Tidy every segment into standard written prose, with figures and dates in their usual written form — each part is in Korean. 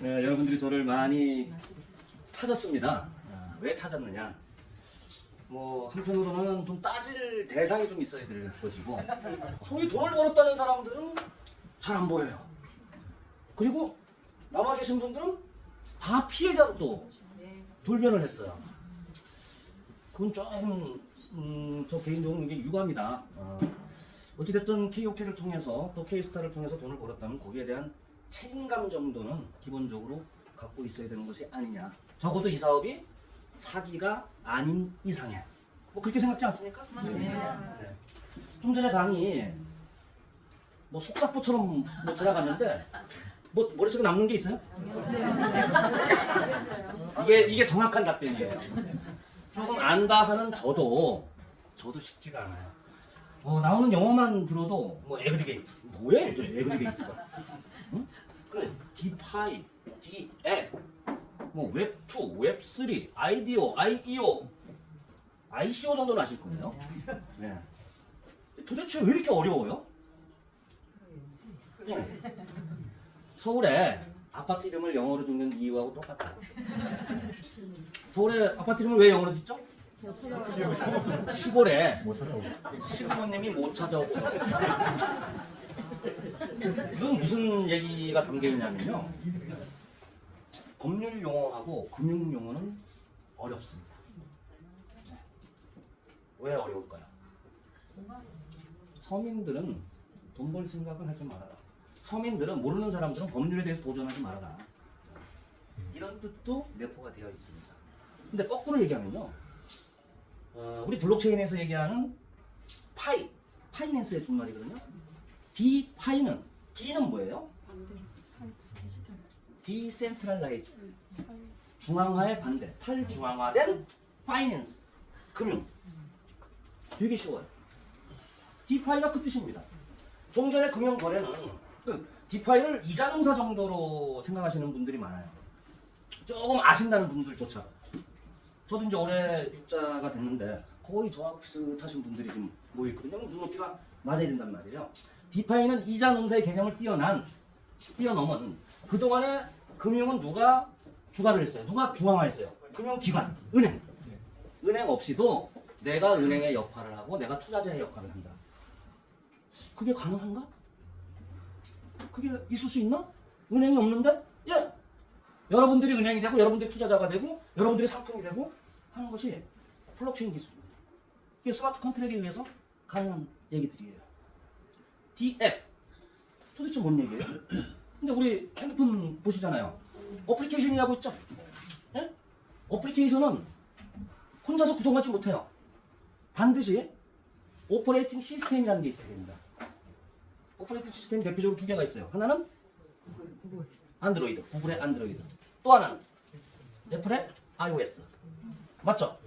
네, 여러분들이 저를 많이 찾았습니다. 왜 찾았느냐? 뭐 한편으로는 좀 따질 대상이 좀 있어야 될 것이고, 소위 돈을 벌었다는 사람들은 잘 안 보여요. 그리고 남아 계신 분들은 다 피해자로 또 돌변을 했어요. 그건 조금 저 개인적으로 이게 유감이다. 어찌됐든 KOK를 통해서 또 K스타를 통해서 돈을 벌었다면 거기에 대한 책임감 정도는 기본적으로 갖고 있어야 되는 것이 아니냐. 적어도 이 사업이 사기가 아닌 이상에. 뭐 그렇게 생각지 않습니까? 맞습니다. 네. 좀 전에 강의 뭐 속사포처럼 뭐 지나갔는데 뭐 머릿속에 남는 게 있어요? 이게 정확한 답변이에요. 조금 안다 하는 저도 쉽지가 않아요. 나오는 영어만 들어도 뭐 에그리게이트 뭐야 에그리게이트가? 응? 그 디파이, 디앱, 뭐 웹2, 웹3, 아이디오, IEO, ICO 정도는 아실 거예요. 네. 도대체 왜 이렇게 어려워요? 네. 서울에 아파트 이름을 영어로 짓는 이유하고 똑같아요. 서울에 아파트 이름을 왜 영어로 짓죠? 시골에 시부모님이 못 찾아오고. 이건 무슨 얘기가 담겨 있냐면요. 법률 용어하고 금융 용어는 어렵습니다. 왜 어려울까요? 서민들은 돈 벌 생각은 하지 말아라. 서민들은 모르는 사람들은 법률에 대해서 도전하지 말아라. 이런 뜻도 내포가 되어 있습니다. 근데 거꾸로 얘기하면요. 우리 블록체인에서 얘기하는 파이낸스의 준말이거든요. 디파이는 D는 뭐예요? 디센트럴라이즈, 중앙화의 반대, 탈중앙화된 파이낸스, 금융. 되게 쉬워요. 디파이가 그 뜻입니다. 좀 전에 금융 거래는 디파이를 이자능사 정도로 생각하시는 분들이 많아요. 조금 아신다는 분들조차. 저도 이제 올해 육자가 됐는데 거의 저하고 비슷하신 분들이 좀 모여있거든요. 눈높이가 맞아야 된단 말이에요. 디파이는 이자 능사의 개념을 뛰어넘은 그동안에 금융은 누가 주관을 했어요? 누가 중앙화했어요? 금융기관, 은행. 은행 없이도 내가 은행의 역할을 하고 내가 투자자의 역할을 한다. 그게 가능한가? 그게 있을 수 있나? 은행이 없는데? 예! 여러분들이 은행이 되고 여러분들이 투자자가 되고 여러분들이 상품이 되고 하는 것이 블록체인 기술입니다. 이게 스마트 컨트랙에 의해서 가능한 얘기들이에요. 디앱 도대체 뭔 얘기예요? 근데 우리 핸드폰 보시잖아요. 어플리케이션이라고 있죠? 예? 어플리케이션은 혼자서 구동하지 못해요. 반드시 오퍼레이팅 시스템이라는 게 있어야 됩니다. 오퍼레이팅 시스템이 대표적으로 두 개가 있어요. 하나는 안드로이드, 구글의 안드로이드. 또 하나는 애플의 iOS. 맞죠?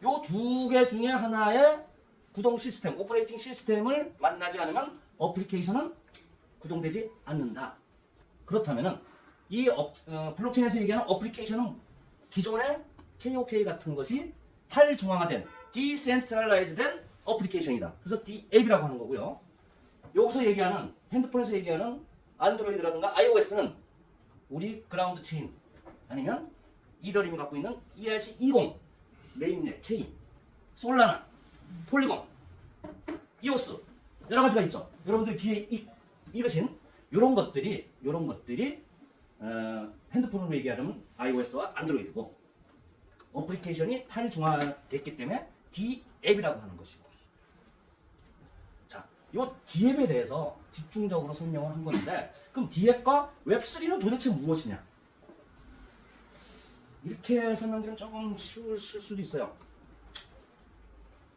요 두 개 중에 하나의 구동 시스템, 오퍼레이팅 시스템을 만나지 않으면 어플리케이션은 구동되지 않는다. 그렇다면은 이 블록체인에서 얘기하는 어플리케이션은 기존의 KOK 같은 것이 탈중앙화된, 디센트럴라이즈된 어플리케이션이다. 그래서 디앱이라고 하는 거고요. 여기서 얘기하는 핸드폰에서 얘기하는 안드로이드라든가 iOS는 우리 그라운드 체인 아니면 이더리움이 갖고 있는 ERC20 메인넷 체인, 솔라나, 폴리곤, 이오스 여러 가지가 있죠. 여러분들이 귀에 익으신 이런 것들이 핸드폰으로 얘기하자면 iOS와 안드로이드고 어플리케이션이 탈중화됐기 때문에 D앱이라고 하는 것이고. 자, 이 D앱에 대해서 집중적으로 설명을 한 건데 그럼 D앱과 웹3는 도대체 무엇이냐? 이렇게 설명드리면 조금 쉬울 수도 있어요.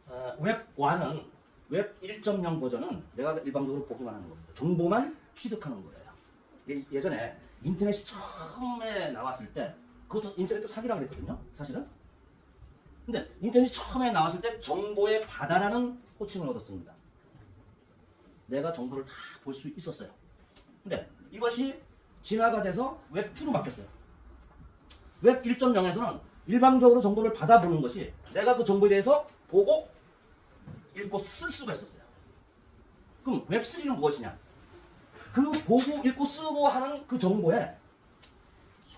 웹1은 웹 1.0 버전은 내가 일방적으로 보기만 하는 겁니다. 정보만 취득하는 거예요. 예전에 인터넷이 처음에 나왔을 때 그것도 인터넷도 사기라고 그랬거든요. 사실은. 근데 인터넷이 처음에 나왔을 때 정보의 바다라는 호칭을 얻었습니다. 내가 정보를 다 볼 수 있었어요. 근데 이것이 진화가 돼서 웹2로 바뀌었어요. 웹 1.0에서는 일방적으로 정보를 받아보는 것이 내가 그 정보에 대해서 보고 읽고 쓸 수가 있었어요. 그럼 웹3는 무엇이냐? 그 보고 읽고 쓰고 하는 그 정보에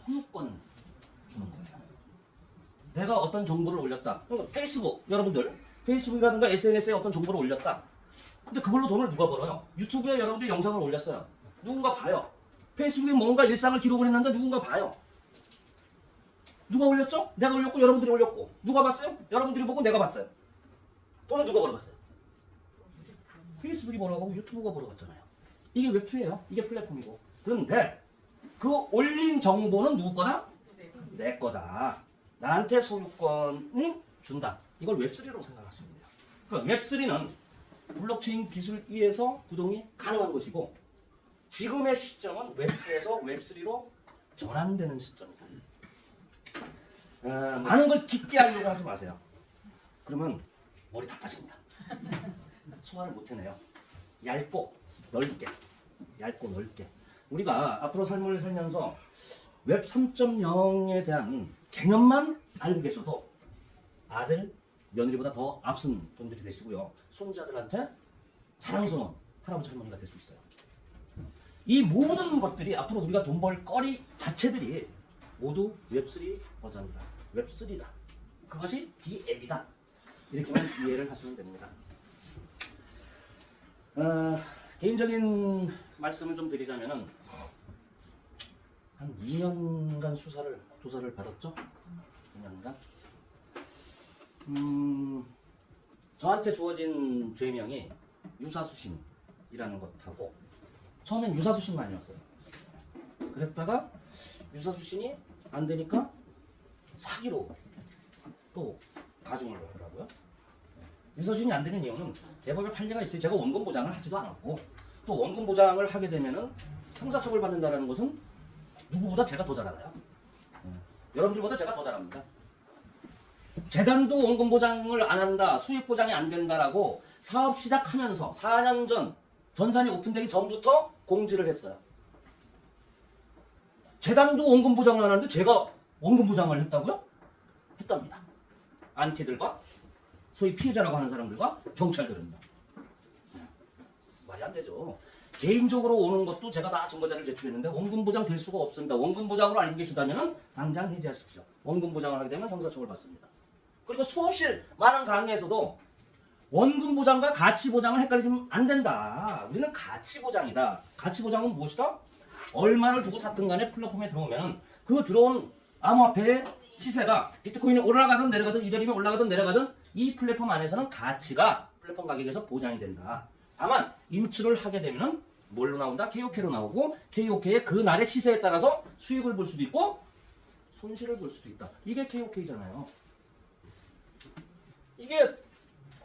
소유권 주는 거예요. 내가 어떤 정보를 올렸다. 그러니까 페이스북, 여러분들 페이스북이라든가 SNS에 어떤 정보를 올렸다. 근데 그걸로 돈을 누가 벌어요? 유튜브에 여러분들이 영상을 올렸어요. 누군가 봐요. 페이스북에 뭔가 일상을 기록을 했는데 누군가 봐요. 누가 올렸죠? 내가 올렸고 여러분들이 올렸고. 누가 봤어요? 여러분들이 보고 내가 봤어요. 돈은 누가 벌어갔어요? 페이스북이 벌어가고 유튜브가 벌어갔잖아요. 이게 웹2예요. 이게 플랫폼이고. 그런데 그 올린 정보는 누구 거다? 내 거다. 나한테 소유권을 준다. 이걸 웹3로 생각하시면 돼요. 그러니까 웹3는 블록체인 기술 위에서 구동이 가능한 것이고 지금의 시점은 웹2에서 웹3로 전환되는 시점입니다. 많은 걸 깊게 하려고 하지 마세요. 그러면 머리 다 빠집니다. 소화를 못 해내요. 얇고 넓게. 얇고 넓게. 우리가 앞으로 삶을 살면서 웹 3.0에 대한 개념만 알고 계셔도 아들, 며느리보다 더 앞선 분들이 되시고요. 손자들한테 자랑스러운 할아버지 할머니가 될 수 있어요. 이 모든 것들이 앞으로 우리가 돈 벌 거리 자체들이 모두 웹3 버전이다. 웹3다. 그것이 DL이다. 이렇게만 이해를 하시면 됩니다. 개인적인 말씀을 좀 드리자면은 한 2년간 조사를 받았죠. 2년간. 저한테 주어진 죄명이 유사수신이라는 것하고 처음엔 유사수신만이었어요. 그랬다가 유사수신이 안 되니까 사기로 또 가중을 하더라고요. 유사수신이 안 되는 이유는 대법에 판례가 있어요. 제가 원금 보장을 하지도 않았고 또 원금 보장을 하게 되면은 형사처벌 받는다는 것은 누구보다 제가 더 잘 알아요. 여러분들보다 제가 더 잘합니다. 재단도 원금 보장을 안 한다, 수익 보장이 안 된다라고 사업 시작하면서 4년 전 전산이 오픈되기 전부터 공지를 했어요. 재단도 원금 보장을 안 하는데 제가 원금 보장을 했다고요? 했답니다. 안티들과 소위 피해자라고 하는 사람들과 경찰들은 말이 안 되죠. 개인적으로 오는 것도 제가 다 증거자를 제출했는데 원금 보장 될 수가 없습니다. 원금 보장으로 알고 계시다면 당장 해지하십시오. 원금 보장을 하게 되면 형사처벌 받습니다. 그리고 수없이 많은 강의에서도 원금 보장과 가치 보장을 헷갈리면 안 된다. 우리는 가치 보장이다. 가치 보장은 무엇이다? 얼마를 주고 샀든 간에 플랫폼에 들어오면 그 들어온 암호화폐의 시세가 비트코인이 올라가든 내려가든 이더리움이 올라가든 내려가든 이 플랫폼 안에서는 가치가 플랫폼 가격에서 보장이 된다. 다만 인출을 하게 되면 뭘로 나온다? KOK로 나오고 KOK의 그 날의 시세에 따라서 수익을 볼 수도 있고 손실을 볼 수도 있다. 이게 KOK잖아요. 이게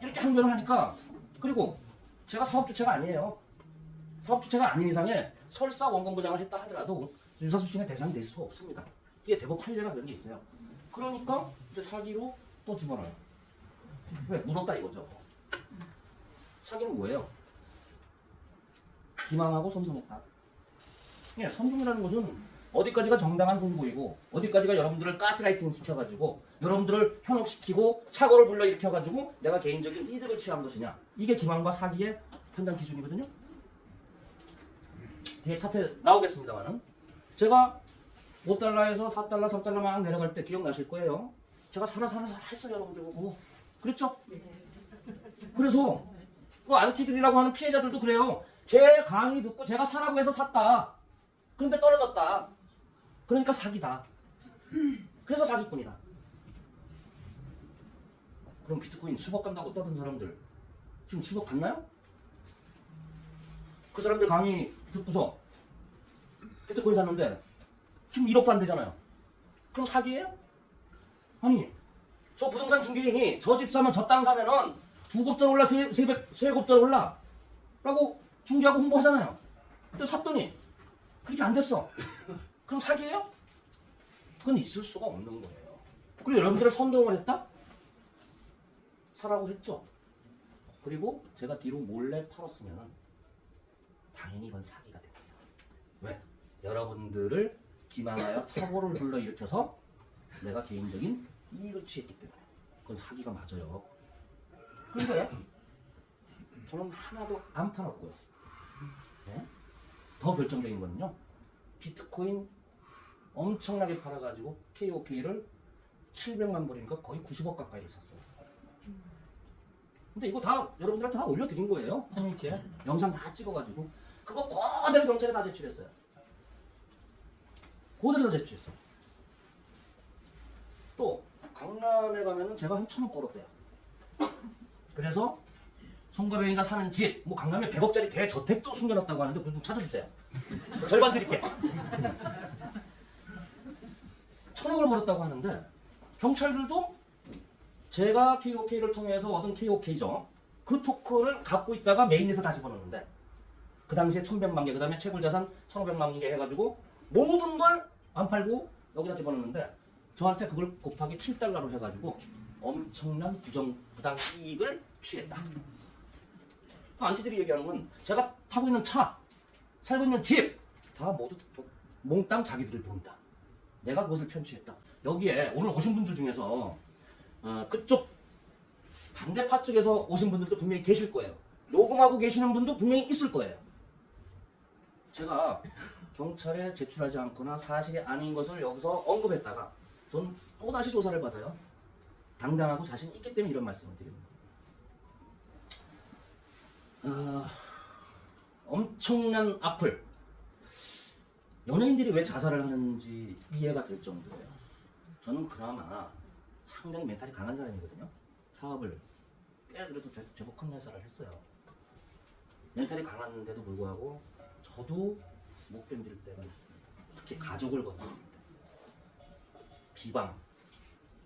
이렇게 항변을 하니까 그리고 제가 사업주체가 아니에요. 사업주체가 아닌 이상에 설사 원금 보장을 했다 하더라도 유사수신의 대상이 될 수가 없습니다. 이게 대법 판례가 그런 게 있어요. 그러니까 이제 사기로 또 집어넣어요. 왜? 묻었다 이거죠. 사기는 뭐예요? 기망하고 선동했다. 예, 선동이라는 것은 어디까지가 정당한 홍보이고 어디까지가 여러분들을 가스라이팅 시켜가지고 여러분들을 현혹시키고 착오를 불러일으켜가지고 내가 개인적인 이득을 취한 것이냐. 이게 기망과 사기의 판단 기준이거든요. 뒤에 차트에 나오겠습니다만은 제가 5달러에서 4달러, 3달러 막 내려갈 때 기억나실 거예요. 제가 살아 했어요. 여러분들 보고. 그랬죠? 그래서 그 안티들이라고 하는 피해자들도 그래요. 제 강의 듣고 제가 사라고 해서 샀다. 그런데 떨어졌다. 그러니까 사기다. 그래서 사기꾼이다. 그럼 비트코인 10억 간다고 떠든 사람들 지금 10억 갔나요? 그 사람들 강의 듣고서 비트코인 샀는데 지금 1억도 안 되잖아요. 그럼 사기예요? 아니 저 부동산 중개인이 저 집 사면 저 땅 사면은 2곱절 올라 3곱절 올라 라고 중개하고 홍보하잖아요. 근데 샀더니 그렇게 안 됐어. 그럼 사기예요? 그건 있을 수가 없는 거예요. 그리고 여러분들을 선동을 했다? 사라고 했죠. 그리고 제가 뒤로 몰래 팔았으면 당연히 이건 사기가 됩니다. 왜? 여러분들을 기망하여 착오를 불러일으켜서 내가 개인적인 이익을 취했기 때문에 그건 사기가 맞아요. 그런데 저는 하나도 안 팔았고요. 네? 더 결정적인 거는요. 비트코인 엄청나게 팔아가지고 KOK를 700만 불이니까 거의 90억 가까이를 샀어요. 근데 이거 다 여러분들한테 다 올려드린 거예요. 커뮤니티에 영상 다 찍어가지고 그거 그대로 경찰에 다 제출했어요. 그대로 다 제출했어요. 또 강남에 가면은 제가 한 1,000억 걸었대요. 그래서 송가병이가 사는 집, 뭐 강남에 100억짜리 대저택도 숨겨놨다고 하는데 그거 좀 찾아주세요. 절반 드릴게. 1,000억을 벌었다고 하는데 경찰들도 제가 KOK를 통해서 얻은 KOK죠. 그 토큰을 갖고 있다가 메인에서 다 집어넣는데 그 당시에 1,100만 개, 그 다음에 채굴자산 1,500만 개 해가지고 모든 걸 안 팔고 여기다 집어넣는데 저한테 그걸 곱하기 7달러로 해가지고 엄청난 부당 이익을 취했다. 안티들이 얘기하는 건 제가 타고 있는 차, 살고 있는 집 다 모두 몽땅 자기들의 돈이다. 내가 그것을 편취했다. 여기에 오늘 오신 분들 중에서 그쪽 반대파 쪽에서 오신 분들도 분명히 계실 거예요. 녹음하고 계시는 분도 분명히 있을 거예요. 제가 경찰에 제출하지 않거나 사실이 아닌 것을 여기서 언급했다가 전 또다시 조사를 받아요. 당당하고 자신 있기 때문에 이런 말씀을 드립니다. 엄청난 악플. 연예인들이 왜 자살을 하는지 이해가 될 정도예요. 저는 그나마 상당히 멘탈이 강한 사람이거든요. 사업을 꽤 그래도 제법 큰 회사를 했어요. 멘탈이 강한데도 불구하고 저도 못 견딜 때가 있습니다. 특히 가족을 건드릴 때. 비방.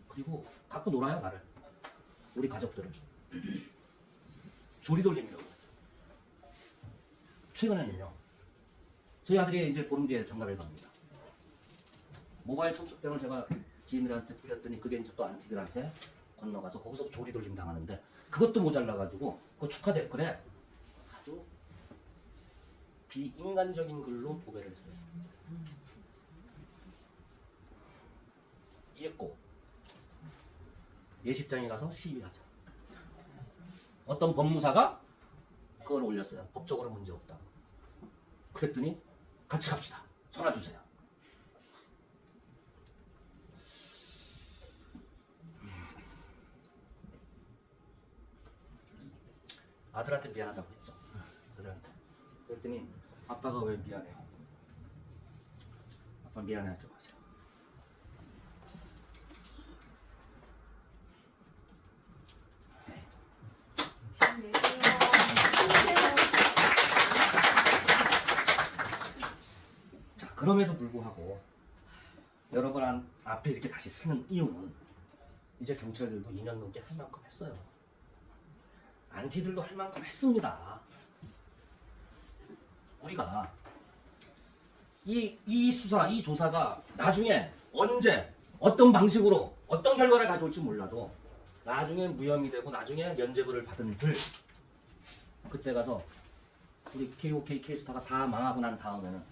그리고 갖고 놀아요, 나를. 우리 가족들을. 조리 돌립니다. 최근에는요. 저희 아들이 이제 보름 뒤에 장가를 갑니다. 모바일 청첩장을 제가 지인들한테 뿌렸더니 그게 이제 또 안티들한테 건너가서 거기서 조리 돌림 당하는데 그것도 모자라가지고 그 축하 댓글에 아주 비인간적인 글로 도배를 했어요. 이했고 예식장에 가서 시위하자. 어떤 법무사가 그걸 올렸어요. 법적으로 문제 없다. 그랬더니 같이 갑시다. 전화 주세요. 아들한테 미안하다고 했죠. 아들한테. 그랬더니 아빠가 왜 미안해요? 아빠 미안해하지 마세요. 자, 그럼에도 불구하고 여러분 앞에 이렇게 다시 쓰는 이유는 이제 경찰들도 2년 넘게 할 만큼 했어요. 안티들도 할 만큼 했습니다. 우리가 이 수사, 이 조사가 나중에 언제 어떤 방식으로 어떤 결과를 가져올지 몰라도 나중에 무혐의 되고 나중에 면죄부를 받은 들 그때 가서 우리 KOK K스타가 다 망하고 난 다음에는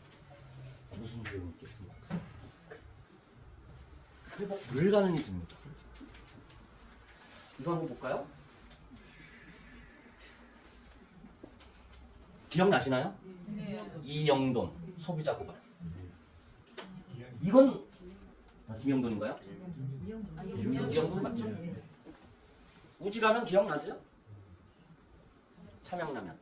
무슨 소용이 있겠습니까? 회복 불가능이 듭니다. 이거 한번 볼까요? 기억나시나요? 네. 이영돈 소비자 고발. 이건 김영돈인가요? 이영돈 맞죠? 우지라면 기억나세요? 삼양라면.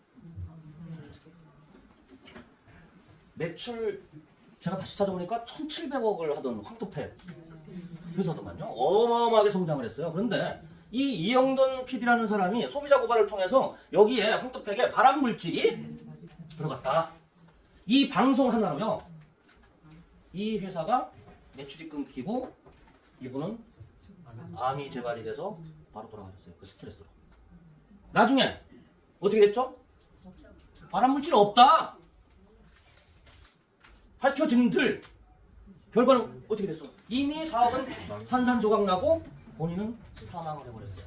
매출 제가 다시 찾아보니까 1,700억을 하던 황토팩 회사더만요. 어마어마하게 성장을 했어요. 그런데 이 이영돈 PD라는 사람이 소비자 고발을 통해서 여기에 황토팩에 발암 물질이 들어갔다. 이 방송 하나로요. 이 회사가 매출이 끊기고 이분은 암이 재발이 돼서 바로 돌아가셨어요. 그 스트레스로. 나중에 어떻게 됐죠? 발암 물질 없다. 밝혀진들 결과는 어떻게 됐어? 이미 사업은 산산조각 나고 본인은 사망을 해버렸어요.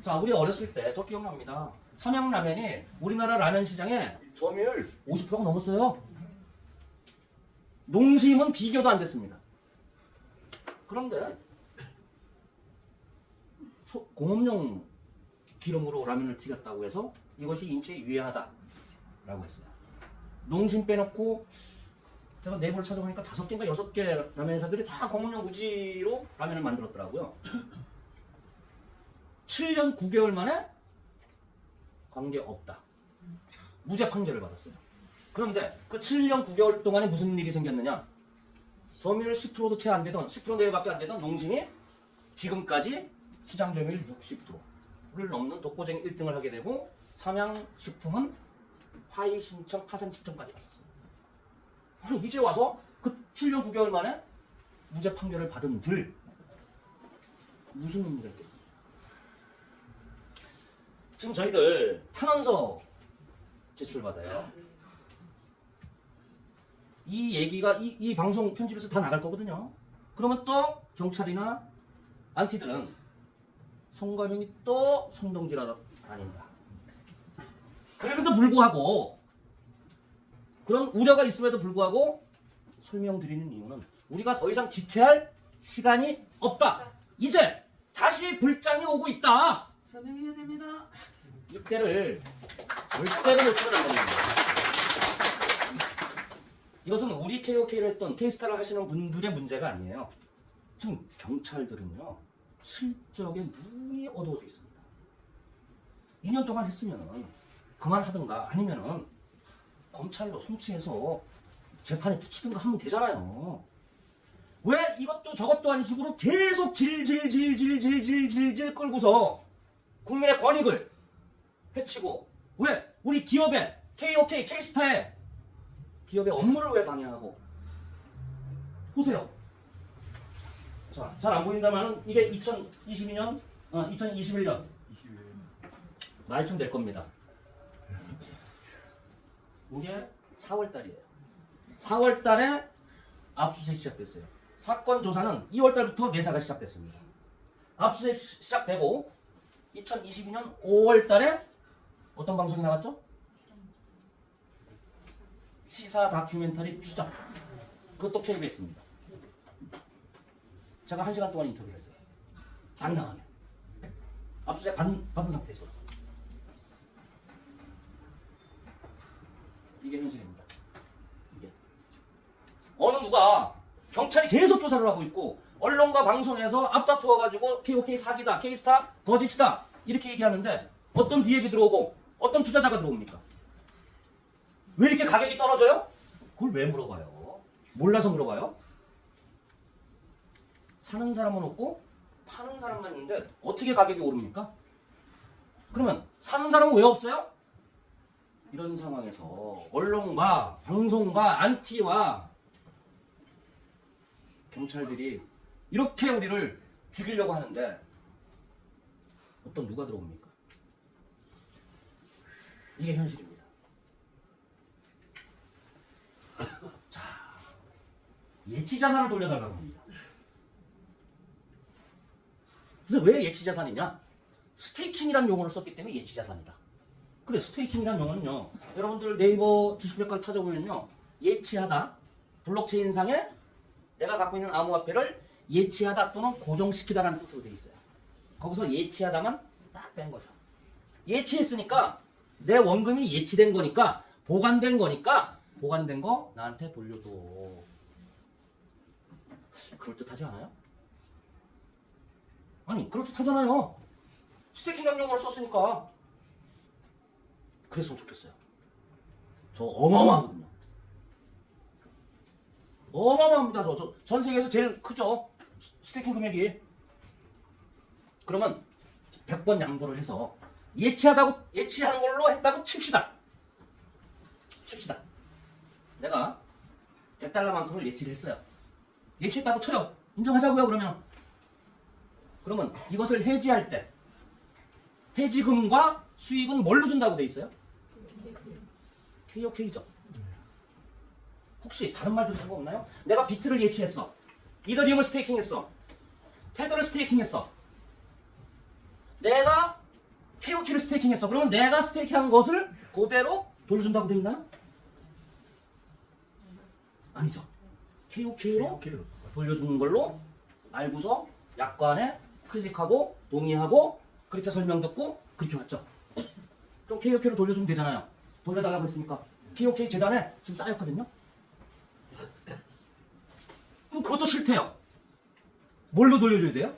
자, 우리 어렸을 때 저 기억납니다. 삼양라면이 우리나라 라면 시장에 점유율 50%가 넘었어요. 농심은 비교도 안 됐습니다. 그런데 공업용 기름으로 라면을 튀겼다고 해서 이것이 인체에 유해하다라고 했어요. 농심 빼놓고 제가 네이버를 찾아보니까 5개인가 6개 라면 회사들이 다 공업용 우지로 라면을 만들었더라고요. 7년 9개월 만에 관계 없다. 무죄 판결을 받았어요. 그런데 그 7년 9개월 동안에 무슨 일이 생겼느냐? 점유율 10%도 채 안 되던 10% 내외밖에 안 되던 농심이 지금까지 시장 점유율 60%를 넘는 독보적인 1등을 하게 되고 삼양식품은 하위 신청 파산 직전까지 갔었어요. 아니, 이제 와서 그 7년 9개월 만에 무죄 판결을 받은 들 무슨 의미가 있겠습니까? 지금 저희들 탄원서 제출받아요. 이 얘기가 이 방송 편집에서 다 나갈 거거든요. 그러면 또 경찰이나 안티들은 송가명이 또 선동질하러 다닌다. 그럼에도 불구하고 그런 우려가 있음에도 불구하고 설명드리는 이유는 우리가 더 이상 지체할 시간이 없다. 이제 다시 불장이 오고 있다. 서명해야 됩니다. 이때를 절대로 놓치면 안 됩니다. 이것은 우리 KOK를 했던 K스타를 하시는 분들의 문제가 아니에요. 지금 경찰들은요 실적에 눈이 어두워져 있습니다. 2년 동안 했으면 그만하든가 아니면은 검찰로 송치해서 재판에 붙이든가 하면 되잖아요. 왜 이것도 저것도 아닌 식으로 계속 질질질질질질질 끌고서 국민의 권익을 해치고 왜 우리 기업의 KOK, K스타의 기업의 업무를 왜 방해하고 보세요. 자, 잘 안 보인다면 이게 2022년, 2021년 말쯤 될 겁니다. 이게 4월 달이에요. 4월 달에 압수수색이 시작됐어요. 사건 조사는 2월 달부터 내사가 시작됐습니다. 압수수색 시작되고 2022년 5월 달에 어떤 방송이 나갔죠? 시사 다큐멘터리 추적. 그것도 KBS입니다. 제가 1시간 동안 인터뷰를 했어요. 상당하게. 압수수색 받은 상태에서. 이게 현실입니다. 이게. 어느 누가 경찰이 계속 조사를 하고 있고 언론과 방송에서 앞다투어가지고 KOK 사기다, K스타 거짓이다 이렇게 얘기하는데 어떤 기업이 들어오고 어떤 투자자가 들어옵니까? 왜 이렇게 가격이 떨어져요? 그걸 왜 물어봐요? 몰라서 물어봐요? 사는 사람은 없고 파는 사람만 있는데 어떻게 가격이 오릅니까? 그러면 사는 사람은 왜 없어요? 이런 상황에서 언론과 방송과 안티와 경찰들이 이렇게 우리를 죽이려고 하는데 어떤 누가 들어옵니까? 이게 현실입니다. 자, 예치자산을 돌려달라고 합니다. 그래서 왜 예치자산이냐? 스테이킹이라는 용어를 썼기 때문에 예치자산이다. 그래, 스테이킹이라는 용어는요. 여러분들 네이버 주식백과를 찾아보면요. 예치하다, 블록체인상에 내가 갖고 있는 암호화폐를 예치하다 또는 고정시키다라는 뜻으로 되어 있어요. 거기서 예치하다만 딱 뺀 거죠. 예치했으니까 내 원금이 예치된 거니까 보관된 거니까 보관된 거 나한테 돌려줘. 그럴듯하지 않아요? 아니 그럴듯하잖아요. 스테이킹이라는 용어를 썼으니까. 그랬으면 좋겠어요. 저 어마어마하거든요. 어마어마합니다. 전 세계에서 제일 크죠. 스테이킹 금액이. 그러면 100번 양보를 해서 예치하는 걸로 했다고 칩시다. 내가 100달러만큼을 예치를 했어요. 예치했다고 쳐요. 인정하자고요. 그러면 이것을 해지할 때 해지금과 수익은 뭘로 준다고 돼 있어요? KOK죠. 혹시 다른 말 들으신 거 없나요? 내가 비트를 예치했어. 이더리움을 스테이킹했어. 테더를 스테이킹했어. 내가 KOK를 스테이킹했어. 그러면 내가 스테이킹한 것을 그대로 돌려준다고 돼 있나요? 아니죠. KOK로 돌려주는 걸로 알고서 약관에 클릭하고 동의하고 그렇게 설명 듣고 그렇게 왔죠. 그럼 KOK로 돌려주면 되잖아요. 돌려달라고 했으니까 KOK 재단에 지금 쌓였거든요. 그것도 싫대요. 뭘로 돌려줘야 돼요?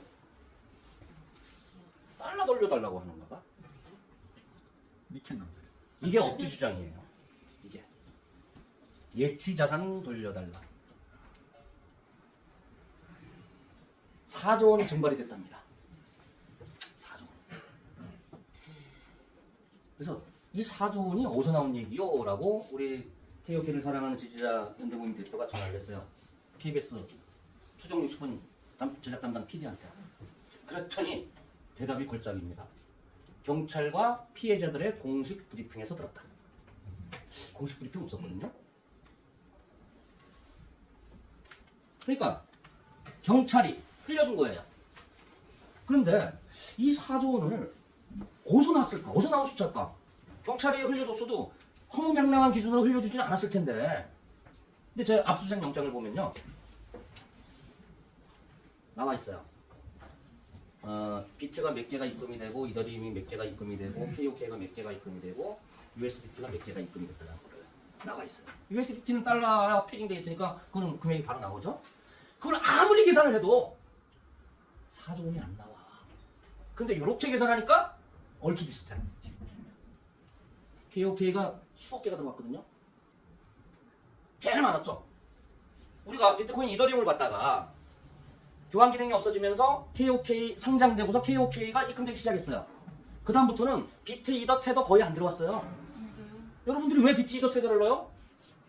달러 돌려달라고 하는가 봐. 미친놈들. 이게 억지 주장이에요. 이게 예치 자산 돌려달라. 4조 원이 증발이 됐답니다. 4조 원. 그래서 이 4조 원이 어디서 나온 얘기요? 라고 우리 KOK를 사랑하는 지지자 연대모임 대표가 전화를 했어요. KBS 추정 60분 제작 담당 PD한테. 그랬더니 대답이 걸작입니다. 경찰과 피해자들의 공식 브리핑에서 들었다. 공식 브리핑 없었거든요. 그러니까 경찰이 흘려준 거예요. 그런데 이 4조 원을 어디서 났을까? 어디서 나온 숫자일까? 경찰이 흘려줬어도 허무맹랑한 기준으로 흘려주지는 않았을 텐데. 근데 제 압수수색 영장을 보면요, 나와 있어요. 비트가 몇 개가 입금이 되고, 이더리움이 몇 개가 입금이 되고, KOK가 몇 개가 입금이 되고, USDT가 몇 개가 입금이 됐다는 거를 나와 있어요. USDT는 달러와 패딩돼 있으니까 그거는 금액이 바로 나오죠. 그걸 아무리 계산을 해도 4조 원이 안 나와. 근데 이렇게 계산하니까 얼추 비슷해. KOK가 수억 개가 들어갔거든요. 제일 많았죠. 우리가 비트코인 이더리움을 받다가 교환 기능이 없어지면서 KOK 상장되고서 KOK가 입금되기 시작했어요. 그 다음부터는 비트, 이더, 테더 거의 안 들어왔어요. 여러분들이 왜 비트, 이더, 테더를 넣어요?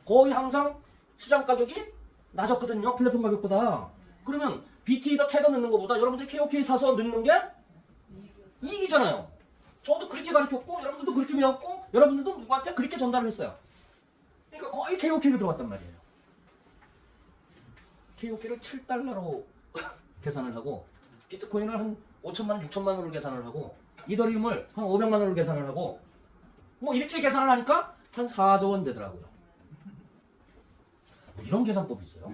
거의 항상 시장 가격이 낮았거든요. 플랫폼 가격보다. 그러면 비트, 이더, 테더 넣는 것보다 여러분들이 KOK 사서 넣는 게 이익이잖아요. 저도 그렇게 가르쳤고 여러분들도 그렇게 배웠고 여러분들도 누구한테 그렇게 전달을 했어요. 그러니까 거의 KOK로 들어갔단 말이에요. KOK를 7달러로 계산을 하고 비트코인을 한 5천만 원, 6천만 원으로 계산을 하고 이더리움을 한 500만 원으로 계산을 하고 뭐 이렇게 계산을 하니까 한 4조 원 되더라고요. 뭐 이런 계산법이 있어요.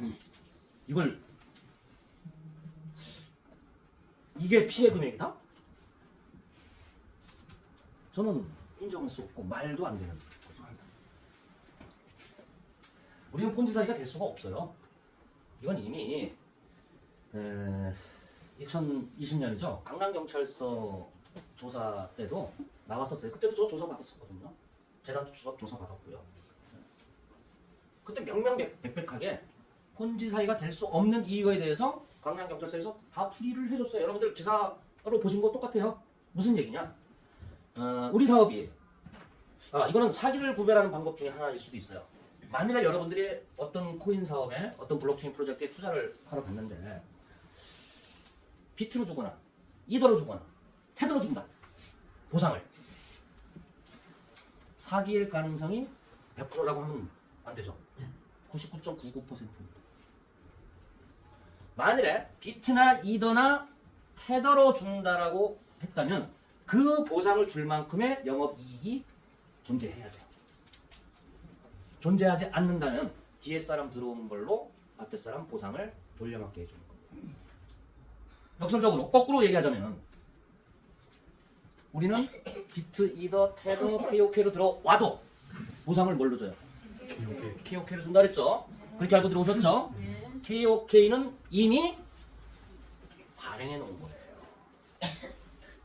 이게 피해 금액이다? 저는 인정할 수 없고 말도 안 되는 거죠. 우리는 폰지 사기가 될 수가 없어요. 이건 이미 2020년이죠. 강남경찰서 조사 때도 나왔었어요. 그때도 저 조사 받았었거든요. 재단도 조사 받았고요. 그때 명명백백하게 폰지 사기가 될 수 없는 이유에 대해서 강남경찰서에서 다 풀이를 해줬어요. 여러분들 기사로 보신 거 똑같아요. 무슨 얘기냐? 우리 사업이 이거는 사기를 구별하는 방법 중에 하나일 수도 있어요. 만일에 여러분들이 어떤 코인 사업에 어떤 블록체인 프로젝트에 투자를 하러 갔는데 비트로 주거나 이더로 주거나 테더로 준다. 보상을. 사기일 가능성이 100%라고 하면 안 되죠. 99.99%입니다. 만일에 비트나 이더나 테더로 준다라고 했다면 그 보상을 줄 만큼의 영업이익이 존재해야 돼요. 존재하지 않는다면 뒤에 사람 들어오는 걸로 앞에 사람 보상을 돌려막게 해주는 겁니다. 역설적으로 거꾸로 얘기하자면 우리는 비트, 이더, 테더, KOK로 들어와도 보상을 뭘로 줘요? KOK를 준다 그랬죠? 그렇게 알고 들어오셨죠? KOK는 이미 발행해 놓은 거예요.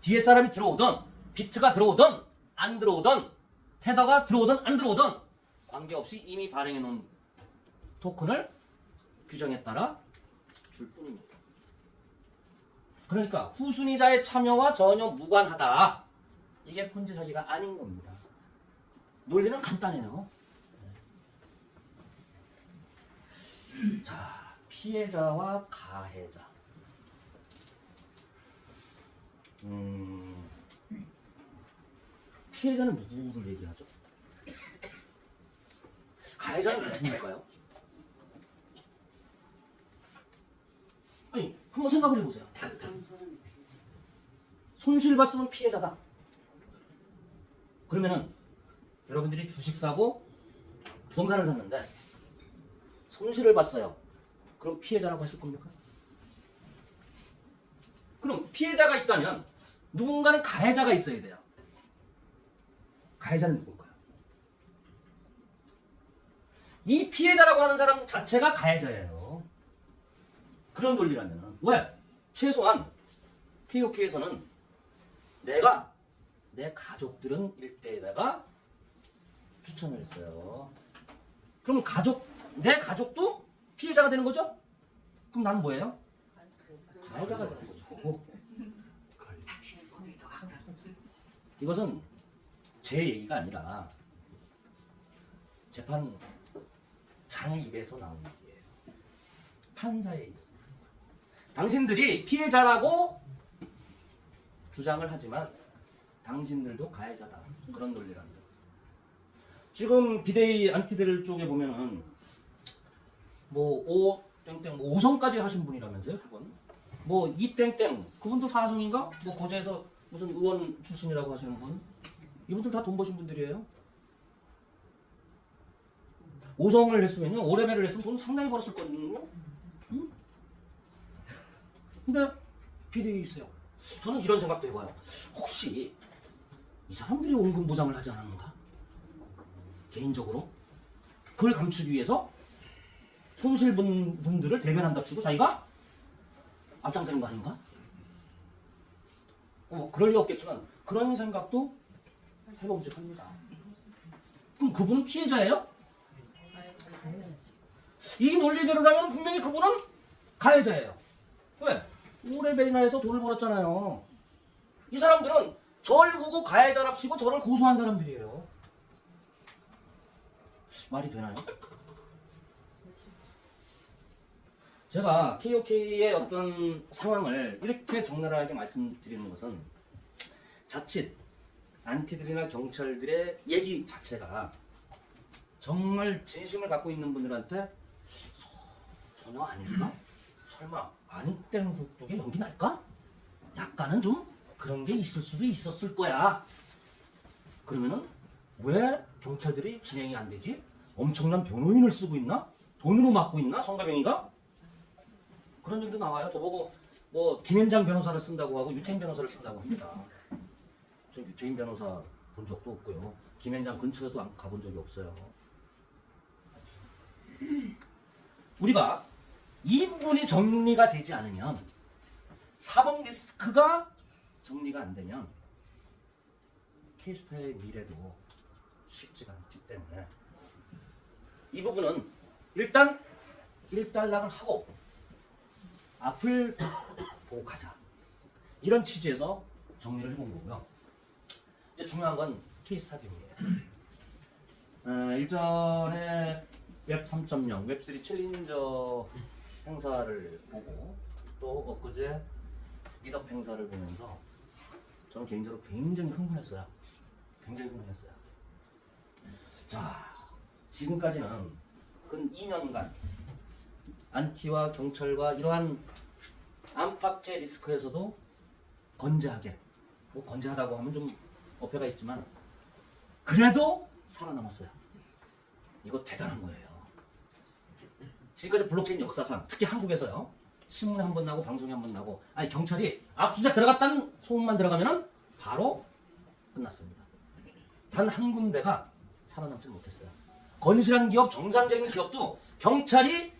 뒤에 사람이 들어오든 비트가 들어오든 안 들어오든 테더가 들어오든 안 들어오든 관계없이 이미 발행해 놓은 토큰을 규정에 따라 줄 뿐입니다. 그러니까 후순위자의 참여와 전혀 무관하다. 이게 폰지 사기가 아닌 겁니다. 논리는 간단해요. 자, 피해자와 가해자. 피해자는 누구를 얘기하죠? 가해자는 누구일까요? 아니, 한번 생각을 해보세요. 손실봤으면 피해자다. 그러면은 여러분들이 주식 사고 부동산을 샀는데 손실을 봤어요. 그럼 피해자라고 하실 겁니까? 그럼 피해자가 있다면 누군가는 가해자가 있어야 돼요. 가해자는 누굴까요? 이 피해자라고 하는 사람 자체가 가해자예요. 그런 논리라면은 왜? 최소한 KOK에서는 내가 내 가족들은 일대에다가 추천을 했어요. 그럼 내 가족도 피해자가 되는 거죠? 그럼 나는 뭐예요? 가해자가 되는 거죠. 이것은 제 얘기가 아니라 재판장의 입에서 나온 얘기예요. 판사의 입에서. 당신들이 피해자라고 주장을 하지만 당신들도 가해자다. 그런 논리랍니다. 지금 비데이 안티들 쪽에 보면은 뭐 5성까지 하신 분이라면서요, 그분. 뭐 이땡땡 그분도 사성인가? 뭐 고재에서 무슨 의원 출신이라고 하시는 분. 이분들 다 돈 버신 분들이에요. 5성을 했으면요, 5레벨을 했으면 돈 상당히 벌었을 거거든요. 응? 근데 비데이 있어요. 저는 이런 생각도 해봐요. 혹시 이 사람들이 원금 보장을 하지 않았는가? 개인적으로 그걸 감추기 위해서 손실 분들을 대변한답시고 자기가 앞장서는 거 아닌가? 그럴 리 없겠지만 그런 생각도 해봄직합니다. 그럼 그분은 피해자예요? 이 논리대로라면 분명히 그분은 가해자예요. 왜? 5레벨이나 해서 돈을 벌었잖아요. 이 사람들은 저를 보고 가해자랍시고 저를 고소한 사람들이에요. 말이 되나요? 제가 KOK의 어떤 상황을 이렇게 적나라하게 말씀드리는 것은 자칫 안티들이나 경찰들의 얘기 자체가 정말 진심을 갖고 있는 분들한테 전혀 아닐까? 설마 아니땡 국국에 연기 날까? 약간은 좀 그런 게 있을 수도 있었을 거야. 그러면은 왜 경찰들이 진행이 안 되지? 엄청난 변호인을 쓰고 있나? 돈으로 막고 있나? 성가병이가? 그런 얘기도 나와요. 저보고 뭐 김현장 변호사를 쓴다고 하고 유태인 변호사를 쓴다고 합니다. 저 유태인 변호사 본 적도 없고요. 김현장 근처에도 가본 적이 없어요. 우리가 이 부분이 정리가 되지 않으면, 사법 리스크가 정리가 안 되면 K스타의 미래도 쉽지가 않기 때문에 이 부분은 일단 일단락을 하고 앞을 보고 가자, 이런 취지에서 정리를 해본 거고요. 이제 중요한 건 K스타 비용이에요. 일전에 웹 3.0, 웹3 챌린저 행사를 보고 또 엊그제 미덕 행사를 보면서 저는 개인적으로 굉장히 흥분했어요. 굉장히 흥분했어요. 자, 지금까지는 근 2년간 안티와 경찰과 이러한 안팎의 리스크에서도 건재하게, 뭐 건재하다고 하면 좀 어폐가 있지만 그래도 살아남았어요. 이거 대단한 거예요. 지금까지 블록체인 역사상 특히 한국에서요, 신문에 한 번 나고 방송에 한 번 나고, 아니 경찰이 압수수색 들어갔다는 소문만 들어가면은 바로 끝났습니다. 단 한 군데가 살아남지 못했어요. 건실한 기업, 정상적인 기업도 경찰이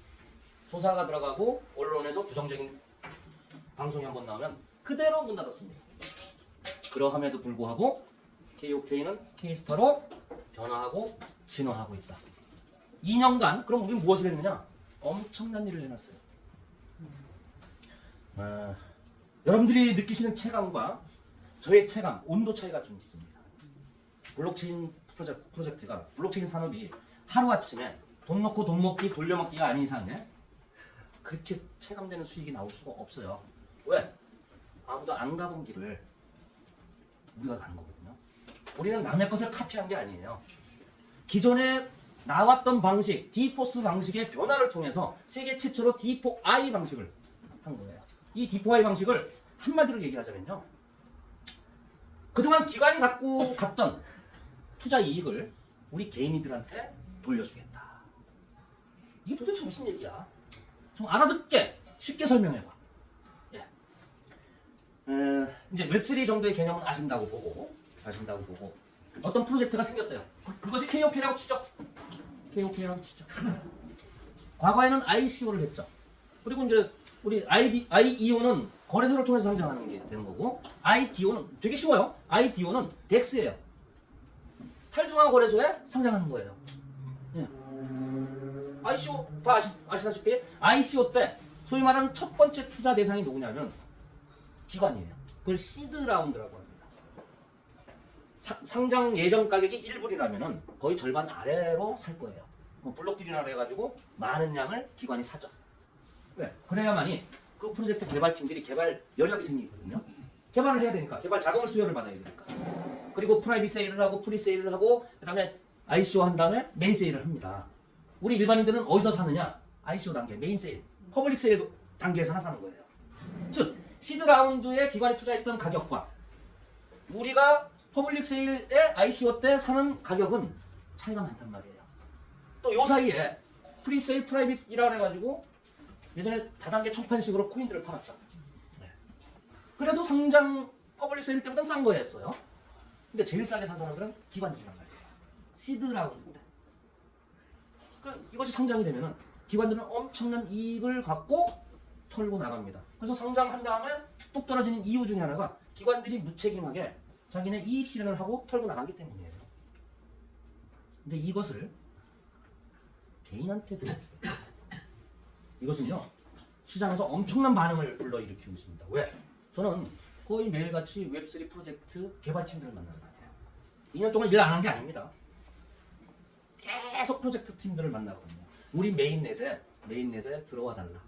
조사가 들어가고 언론에서 부정적인 방송이 한 번 나오면 그대로 문 닫았습니다. 그러함에도 불구하고 KOK는 K스타로 변화하고 진화하고 있다. 2년간 그럼 우리는 무엇을 했느냐? 엄청난 일을 해놨어요. 여러분들이 느끼시는 체감과 저의 체감, 온도 차이가 좀 있습니다. 블록체인 프로젝트가, 블록체인 산업이 하루아침에 돈 넣고 돈 먹기, 돌려먹기가 아닌 이상에 그렇게 체감되는 수익이 나올 수가 없어요. 왜? 아무도 안 가본 길을 우리가 가는 거거든요. 우리는 남의 것을 카피한 게 아니에요. 기존에 나왔던 방식, D4S 방식의 변화를 통해서 세계 최초로 D4I 방식을 한 거예요. 이 D4I 방식을 한마디로 얘기하자면요, 그동안 기관이 갖고 갔던 투자 이익을 우리 개인이들한테 돌려주겠다. 이게 도대체 무슨 얘기야? 좀 알아듣게 쉽게 설명해봐. 예. 이제 웹3 정도의 개념은 아신다고 보고 어떤 프로젝트가 생겼어요. 그것이 KOK라고 치죠. KOK라고 치죠. 과거에는 ICO를 했죠. 그리고 이제 우리 IEO는 거래소를 통해서 상장하는 게 되는 거고, IDO는 되게 쉬워요. IDO는 덱스예요. 탈중앙 거래소에 상장하는 거예요. 예. ICO 다 아시다시피 ICO 때 소위 말하는 첫 번째 투자 대상이 누구냐면 기관이에요. 그걸 시드 라운드라고 합니다. 상장 예정 가격이 1불이라면은 거의 절반 아래로 살 거예요. 뭐 블록딜이나 해가지고 많은 양을 기관이 사죠. 왜? 그래야만이 그 프로젝트 개발팀들이 개발 여력이 생기거든요. 개발을 해야 되니까, 개발 자금을 수여를 받아야 되니까. 그리고 프라이빗 세일을 하고 프리 세일을 하고 그다음에 ICO 한 다음에 메인 세일을 합니다. 우리 일반인들은 어디서 사느냐? ICO 단계, 메인 세일, 퍼블릭 세일 단계에서나 사는 거예요. 즉 시드 라운드에 기관이 투자했던 가격과 우리가 퍼블릭 세일에 ICO 때 사는 가격은 차이가 많단 말이에요. 또 요 사이에 프리 세일, 프라이빗이라 해가지고 예전에 다단계 총판식으로 코인들을 팔았죠. 네. 그래도 상장 퍼블릭 세일 때보다 싼 거였어요. 근데 제일 싸게 산 사람들은 기관들이란 말이에요. 시드 라운드인데. 그러니까 이것이 상장이 되면은 기관들은 엄청난 이익을 갖고 털고 나갑니다. 그래서 상장한 다음에 뚝 떨어지는 이유 중에 하나가 기관들이 무책임하게 자기네 이익 실현을 하고 털고 나가기 때문이에요. 근데 이것을 개인한테도 이것은요 시장에서 엄청난 반응을 불러일으키고 있습니다. 왜? 저는 거의 매일같이 웹3 프로젝트 개발팀들을 만나는 거예요. 2년 동안 일 안 한 게 아닙니다. 계속 프로젝트 팀들을 만나거든요. 우리 메인넷에 들어와 달라.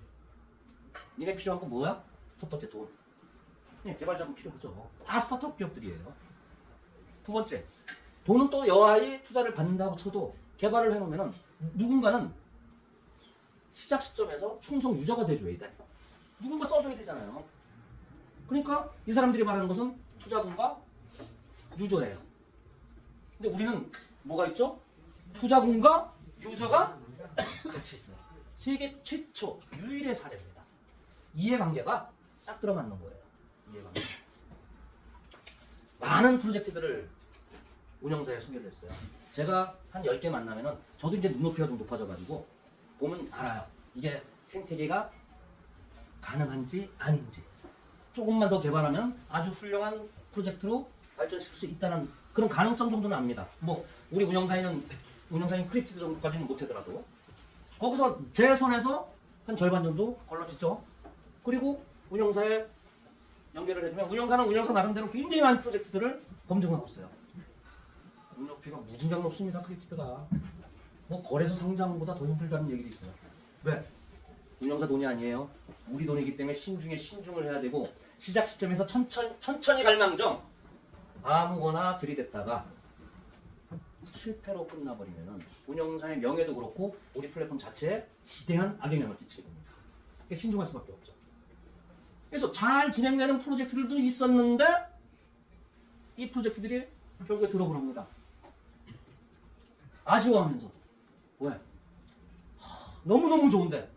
니네 필요한 건 뭐야? 첫 번째 돈. 네, 개발 자금 필요하죠. 다 스타트업 기업들이에요. 두 번째, 돈은 또 여하의 투자를 받는다고 쳐도 개발을 해놓으면 누군가는 시작 시점에서 충성 유저가 돼줘야 돼. 누군가 써줘야 되잖아요. 그러니까 이 사람들이 말하는 것은 투자금과 유저예요. 근데 우리는 뭐가 있죠? 투자금과 유저가 같이 있어요. 세계 최초 유일의 사례입니다. 이해관계가 딱 들어맞는 거예요. 이해관계. 많은 프로젝트들을 운영사에 소개를 했어요. 제가 한 10개 만나면은 저도 이제 눈높이가 좀 높아져가지고 보면 알아요. 이게 생태계가 가능한지 아닌지. 조금만 더 개발하면 아주 훌륭한 프로젝트로 발전시킬 수 있다는 그런 가능성 정도는 압니다. 뭐 우리 운영사인 크립티드 정도까지는 못하더라도 거기서 제 손에서 한 절반 정도 걸러지죠. 그리고 운영사에 연결을 해주면 운영사는 운영사 나름대로 굉장히 많은 프로젝트들을 검증하고 있어요. 운영비가 무진장 높습니다. 크립티드가. 뭐 거래소 상장보다 더 힘들다는 얘기도 있어요. 왜? 운영사 돈이 아니에요. 우리 돈이기 때문에 신중에 신중을 해야 되고 시작 시점에서 천천히 갈망정 아무거나 들이댔다가 실패로 끝나버리면은 운영사의 명예도 그렇고 우리 플랫폼 자체에 지대한 악영향을 끼치게 됩니다. 신중할 수밖에 없죠. 그래서 잘 진행되는 프로젝트들도 있었는데 이 프로젝트들이 결국에 들어버립니다. 아쉬워하면서. 왜? 너무너무 좋은데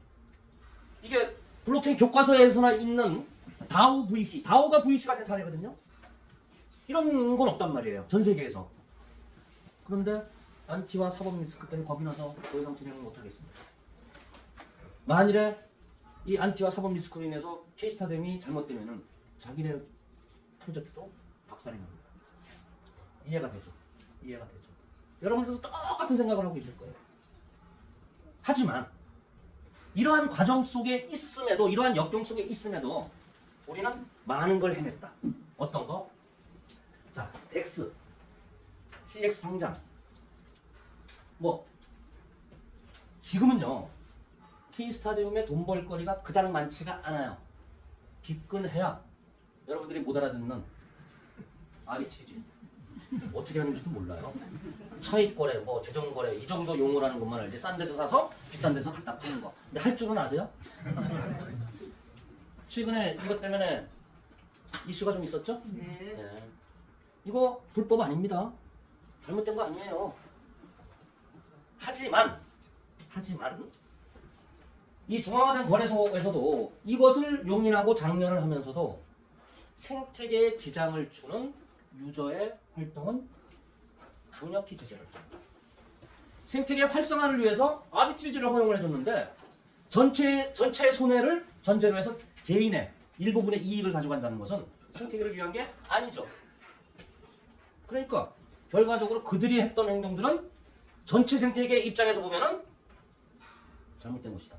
이게 블록체인 교과서에서나 있는 다오 VC, 다오가 VC가 된 사례거든요. 이런 건 없단 말이에요. 전 세계에서. 그런데 안티와 사법 리스크 때문에 겁이 나서 더 이상 진행을 못하겠습니다. 만일에 이 안티와 사법 리스크로 인해서 케이스타뎀이 잘못되면은 자기네 프로젝트도 박살이 납니다. 이해가 되죠? 이해가 되죠? 여러분들도 똑같은 생각을 하고 계실 거예요. 하지만 이러한 과정 속에 있음에도 이러한 역경 속에 있음에도 우리는 많은 걸 해냈다. 어떤 거? 자, 덱스, CX 상장. 뭐 지금은요 K스타디움에 돈 벌거리가 그닥 많지가 않아요. 기권해야 여러분들이 못 알아듣는 아비치지. 어떻게 하는지도 몰라요. 차익거래, 뭐 재정거래 이 정도 용어를 하는 것만 알지. 싼 데서 사서 비싼 데서 갖다 파는 거. 근데 할 줄은 아세요? 최근에 이것 때문에 이슈가 좀 있었죠? 네. 이거 불법 아닙니다. 잘못된 거 아니에요. 하지만 이 중앙화된 거래소에서도 이것을 용인하고 장려를 하면서도 생태계에 지장을 주는 유저의 활동은 강력히 제재를 합니다. 생태계 활성화를 위해서 아비트리지를 허용을 해줬는데 전체의 손해를 전제로 해서 개인의 일부분의 이익을 가져간다는 것은 생태계를 위한 게 아니죠. 그러니까 결과적으로 그들이 했던 행동들은 전체 생태계 입장에서 보면은 잘못된 것이다.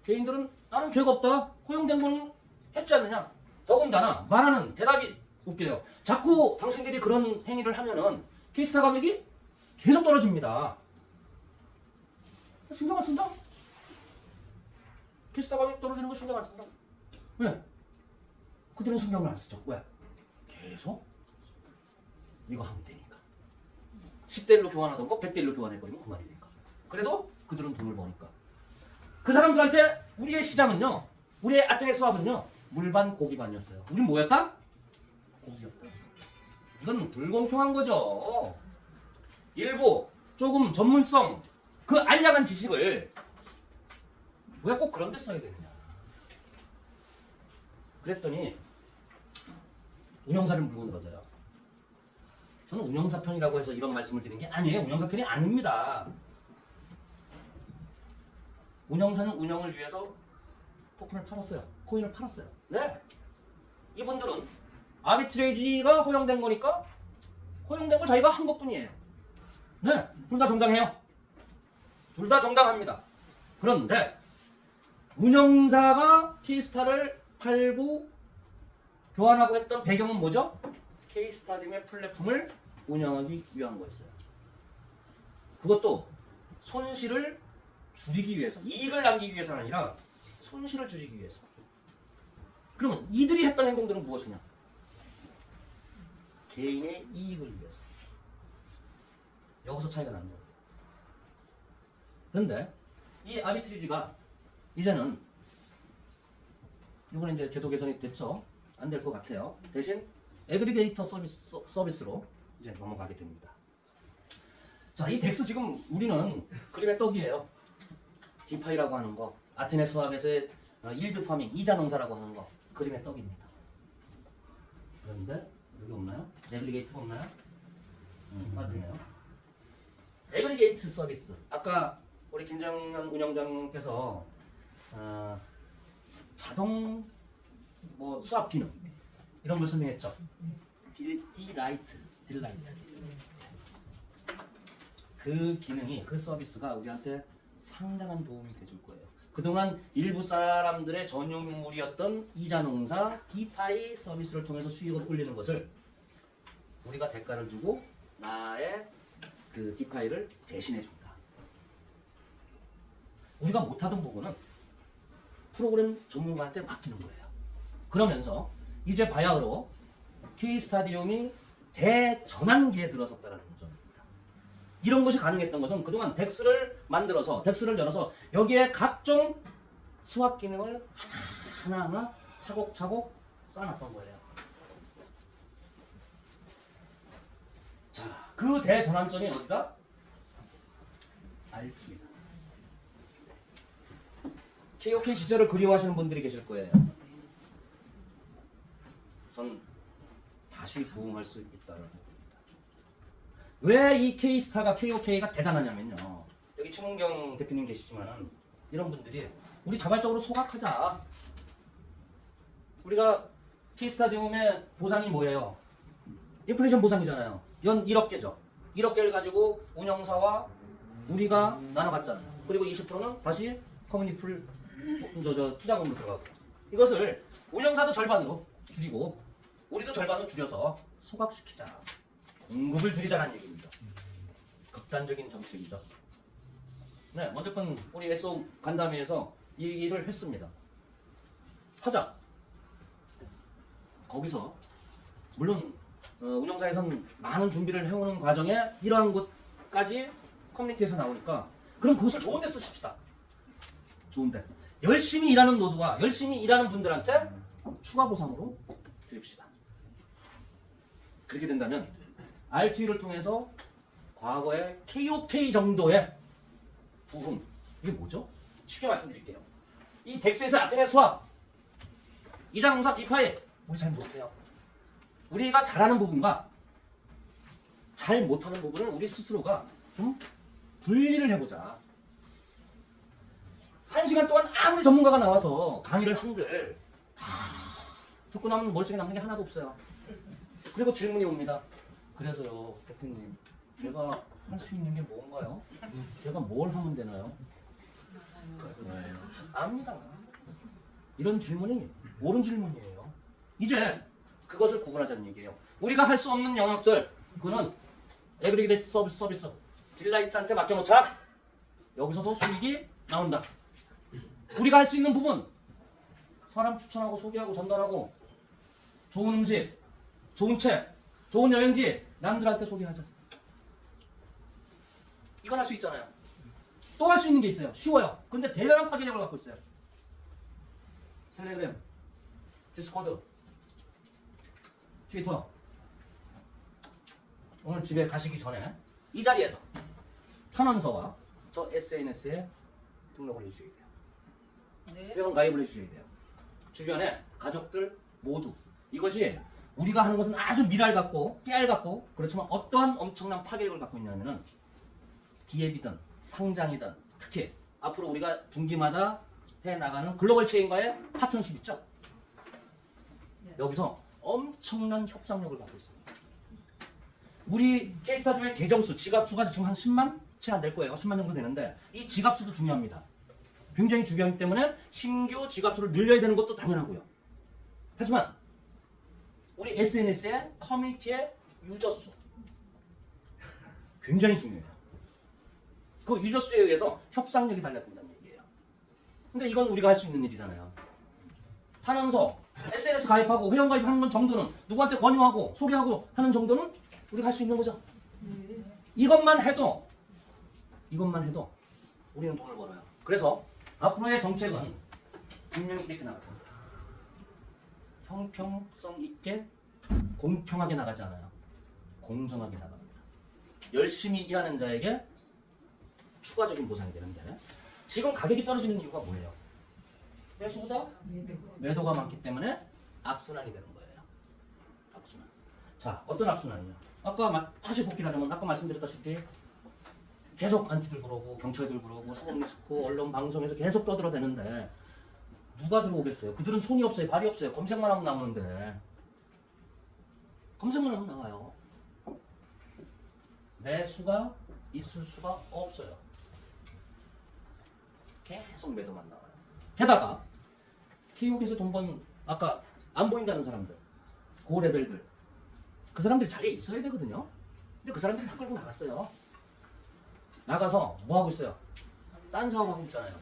개인들은 나는 죄가 없다. 허용된 건 했지 않느냐. 더군다나 말하는 대답이 웃겨요. 자꾸 당신들이 그런 행위를 하면은 케이스타 가격이 계속 떨어집니다. 신경 안 쓴다? 케이스타 가격 떨어지는 거 신경 안 쓴다. 왜? 그들은 신경을 안 쓰죠. 왜? 계속 이거 하면 되니까. 10대 1로 교환하던 거 100대 1로 교환해버리면 그 말이니까. 그래도 그들은 돈을 버니까. 그 사람들한테 우리의 시장은요, 우리의 아테네 수합은요, 물반 고기반이었어요. 우린 뭐였다? 고기였다. 이건 불공평한 거죠. 일부 조금 전문성, 그 알량한 지식을 왜 꼭 그런 데 써야 되느냐. 그랬더니 운영사를 물고 늘어져요. 저는 운영사 편이라고 해서 이런 말씀을 드리는 게 아니에요. 운영사 편이 아닙니다. 운영사는 운영을 위해서 토큰을 팔았어요. 코인을 팔았어요. 네. 이분들은 아비트레이지가 허용된 거니까 허용된 걸 자기가 한 것뿐이에요. 네. 둘 다 정당해요. 둘 다 정당합니다. 그런데 운영사가 케이스타를 팔고 교환하고 했던 배경은 뭐죠? 케이스타디움의 플랫폼을 운영하기 위한 거였어요. 그것도 손실을 줄이기 위해서, 이익을 남기기 위해서는 아니라 손실을 줄이기 위해서. 그러면 이들이 했던 행동들은 무엇이냐? 개인의 이익을 위해서. 여기서 차이가 나는 거예요. 그런데 이 아비트리지가 이제는 이번에 이제 제도 개선이 됐죠. 안 될 것 같아요. 대신 애그리게이터 서비스로 이제 넘어가게 됩니다. 자, 이 덱스 지금 우리는 그림의 떡이에요. 디파이라고 하는 거, 아테네 수학에서의 일드 파밍, 이자 농사라고 하는 거, 그림의 떡입니다. 그런데 여기 없나요? 애그리게이트가 없나요? 빠지네요. 애그리게이트 서비스. 아까 우리 김정현 운영장께서 자동 수압 기능 이런 걸 설명했죠. 딜라이트. 그 기능이, 그 서비스가 우리한테 상당한 도움이 돼줄 거예요. 그동안 일부 사람들의 전용물이었던 이자농사 디파이 서비스를 통해서 수익을 올리는 것을 우리가 대가를 주고 나의 그 디파이를 대신해 준다. 우리가 못하던 부분은 프로그램 전문가한테 맡기는 거예요. 그러면서 이제 바야흐로 K스타디움이 대전환기에 들어섰다는 점입니다. 이런 것이 가능했던 것은 그동안 덱스를 만들어서, 덱스를 열어서 여기에 각종 수학 기능을 하나하나 차곡차곡 쌓아놨던 거예요. 자, 그 대전환점이 어디다? RP입니다. KOK 시절을 그리워하시는 분들이 계실 거예요. 전 다시 부흥할 수 있다고 봅니다. 왜 이 K스타가, KOK가 대단하냐면요. 여기 최문경 대표님 계시지만 이런 분들이 우리 자발적으로 소각하자. 우리가 K스타디움의 보상이 뭐예요? 인플레이션 보상이잖아요. 이건 1억 개죠. 1억 개를 가지고 운영사와 우리가 나눠 갔잖아요. 그리고 20%는 다시 커뮤니풀 투자금으로 들어가고. 이것을 운영사도 절반으로 줄이고 우리도 절반으로 줄여서 소각시키자. 공급을 드리자는 얘기입니다. 극단적인 정책이죠. 네, 어쨌든 우리 SO 간담회에서 이 얘기를 했습니다. 하자. 거기서 물론 운영사에서는 많은 준비를 해오는 과정에 이러한 것까지 커뮤니티에서 나오니까 그럼 그것을 좋은 데 쓰십시다. 좋은 데. 열심히 일하는 노드와 열심히 일하는 분들한테 추가 보상으로 드립시다. 그렇게 된다면 RT를 통해서 과거의 KOK 정도의 부흥, 이게 뭐죠? 쉽게 말씀드릴게요. 이 덱스에서 아테네 수학, 이자농사 디파이 우리 잘 못해요. 우리가 잘하는 부분과 잘 못하는 부분을 우리 스스로가 좀 분리를 해보자. 1시간 동안 아무리 전문가가 나와서 강의를 한들 다 듣고 나면 머릿속에 남는 게 하나도 없어요. 그리고 질문이 옵니다. 그래서요, 대표님, 제가 할 수 있는 게 뭔가요? 제가 뭘 하면 되나요? 네, 압니다. 이런 질문이 옳은 질문이에요. 이제 그것을 구분하자는 얘기예요. 우리가 할 수 없는 영역들, 그거는 에브리데이 서비스 딜라이트한테 맡겨놓자. 여기서도 수익이 나온다. 우리가 할 수 있는 부분, 사람 추천하고 소개하고 전달하고 좋은 음식, 좋은 책, 좋은 여행지 남들한테 소개하자. 이건 할 수 있잖아요. 또 할 수 있는 게 있어요. 쉬워요. 근데 대단한 파괴력을 갖고 있어요. 텔레그램, 디스코드, 트위터. 오늘 집에 가시기 전에 이 자리에서 탄원서와 저 SNS에 등록을 해주셔야 돼요. 네. 회원 가입을 해주셔야 돼요. 주변에 가족들 모두. 이것이 우리가 하는 것은 아주 미랄 같고 깨알 같고 그렇지만 어떠한 엄청난 파괴력을 갖고 있냐면은 디앱이든 상장이든 특히 앞으로 우리가 분기마다 해나가는 글로벌 체인과의 파트너십 있죠? 여기서 엄청난 협상력을 갖고 있습니다. 우리 K스타디움의 계정수, 지갑수가 지금 한 10만 채 안 될 거예요. 10만 정도 되는데 이 지갑수도 중요합니다. 굉장히 중요하기 때문에 신규 지갑수를 늘려야 되는 것도 당연하고요. 하지만 우리 SNS의 커뮤니티의 유저수 굉장히 중요해요. 그 유저수에 의해서 협상력이 달려든다는 얘기예요. 근데 이건 우리가 할 수 있는 일이잖아요. 탄원서, SNS 가입하고 회원 가입하는 건 정도는 누구한테 권유하고 소개하고 하는 정도는 우리가 할 수 있는 거죠. 이것만 해도 우리는 돈을 벌어요. 그래서 앞으로의 정책은 분명히 이렇게 나갈 겁니다. 형평성 있게 공평하게 나가지 않아요. 공정하게 나갑니다. 열심히 일하는 자에게 추가적인 보상이 되는데 지금 가격이 떨어지는 이유가 뭐예요? 무엇보다 매도가 많기 때문에 악순환이 되는 거예요. 악순환. 자, 어떤 악순환이냐? 아까 다시 복귀를 하자면 아까 말씀드렸다시피 계속 안티들 그러고 경찰들 그러고 사법리스크 언론 방송에서 계속 떠들어대는데 누가 들어오겠어요? 그들은 손이 없어요, 발이 없어요. 검색만 하면 나오는데 검색만 하면 나와요. 매수가 있을 수가 없어요. 계속 매도만 나와요. 게다가 키움에서 돈 번 아까 안 보인다는 사람들, 고 레벨들 그 사람들이 자리에 있어야 되거든요. 근데 그 사람들이 다 끌고 나갔어요. 나가서 뭐 하고 있어요? 딴 사업 하고 있잖아요.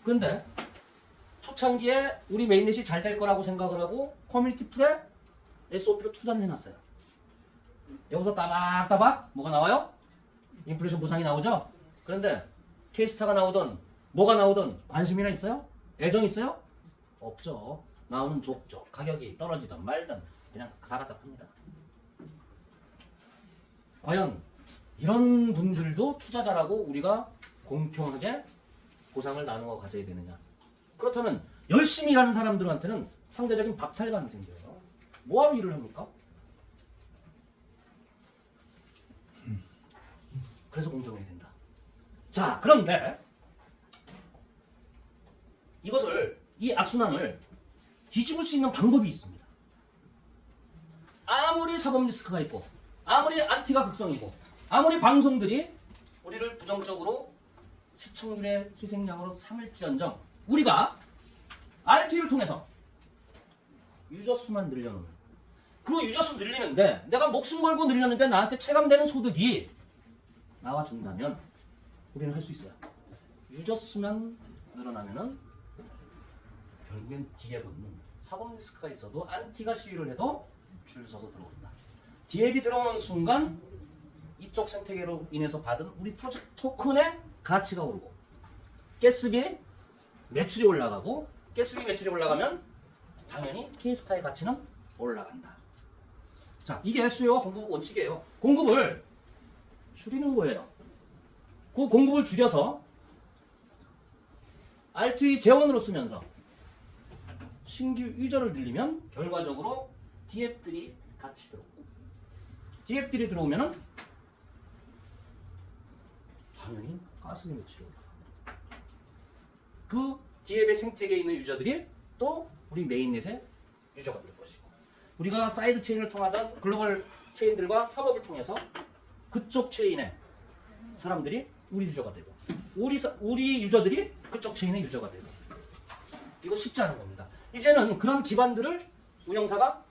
근데 초창기에 우리 메인넷이 잘 될 거라고 생각을 하고 커뮤니티 풀에 SOP로 투자를 해놨어요. 여기서 따박따박 뭐가 나와요? 인플레이션 보상이 나오죠? 그런데 K스타가 나오던 뭐가 나오던 관심이나 있어요? 애정 있어요? 없죠. 나오는 족족 가격이 떨어지든 말든 그냥 다 갖다 팝니다. 과연 이런 분들도 투자자라고 우리가 공평하게 보상을 나누어 가져야 되느냐? 그렇다면 열심히 일하는 사람들한테는 상대적인 박탈감이 생겨요. 뭐하러 일을 합니까? 그래서 공정해야 된다. 자, 그런데 이 악순환을 뒤집을 수 있는 방법이 있습니다. 아무리 사법 리스크가 있고 아무리 안티가 극성이고 아무리 방송들이 우리를 부정적으로 시청률의 희생양으로 삼을지언정 우리가 RT를 통해서 유저 수만 늘려놓는 그 유저 수 늘리는데 내가 목숨 걸고 늘렸는데 나한테 체감되는 소득이 나와준다면 우리는 할 수 있어요. 유저 수만 늘어나면은 결국엔 디앱은 사법 리스크가 있어도 안티가 시위를 해도 줄 서서 들어온다. 디앱이 들어오는 순간 이쪽 생태계로 인해서 받은 우리 프로젝트 토큰의 가치가 오르고 가스비 매출이 올라가고 가스비 매출이 올라가면 당연히 K스타의 가치는 올라간다. 자, 이게 수요와 공급 원칙이에요. 공급을 줄이는 거예요. 그 공급을 줄여서 R2E 재원으로 쓰면서 신규 유저를 늘리면 결과적으로 디앱들이 같이 들어오고 디앱들이 들어오면은 당연히 가스비 매출이 올라가. 그 디앱의 생태계에 있는 유저들이 또 우리 메인넷의 유저가 될 것이고, 우리가 사이드 체인을 통하던 글로벌 체인들과 협업을 통해서 그쪽 체인의 사람들이 우리 유저가 되고, 우리 유저들이 그쪽 체인의 유저가 되고. 이거 쉽지 않은 겁니다. 이제는 그런 기반들을 운영사가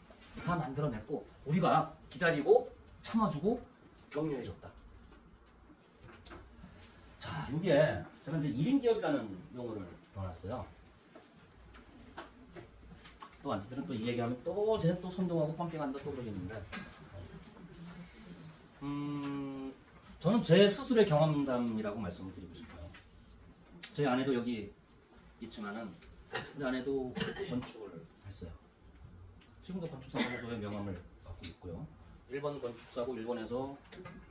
다 만들어냈고, 우리가 기다리고 참아주고 격려해줬다. 자, 여기에 제가 이제 1인 기업이라는 용어를 넣어놨어요. 또 안티들은 또 이 얘기하면 또 쟤 또 선동하고 펌핑한다 또 그러겠는데, 저는 제 스스로의 경험담이라고 말씀을 드리고 싶어요. 저희 아내도 여기 있지만은 우리 아내도 건축을 했어요. 지금도 건축사 사무소의 명함을 갖고 있고요. 일본 건축사고 일본에서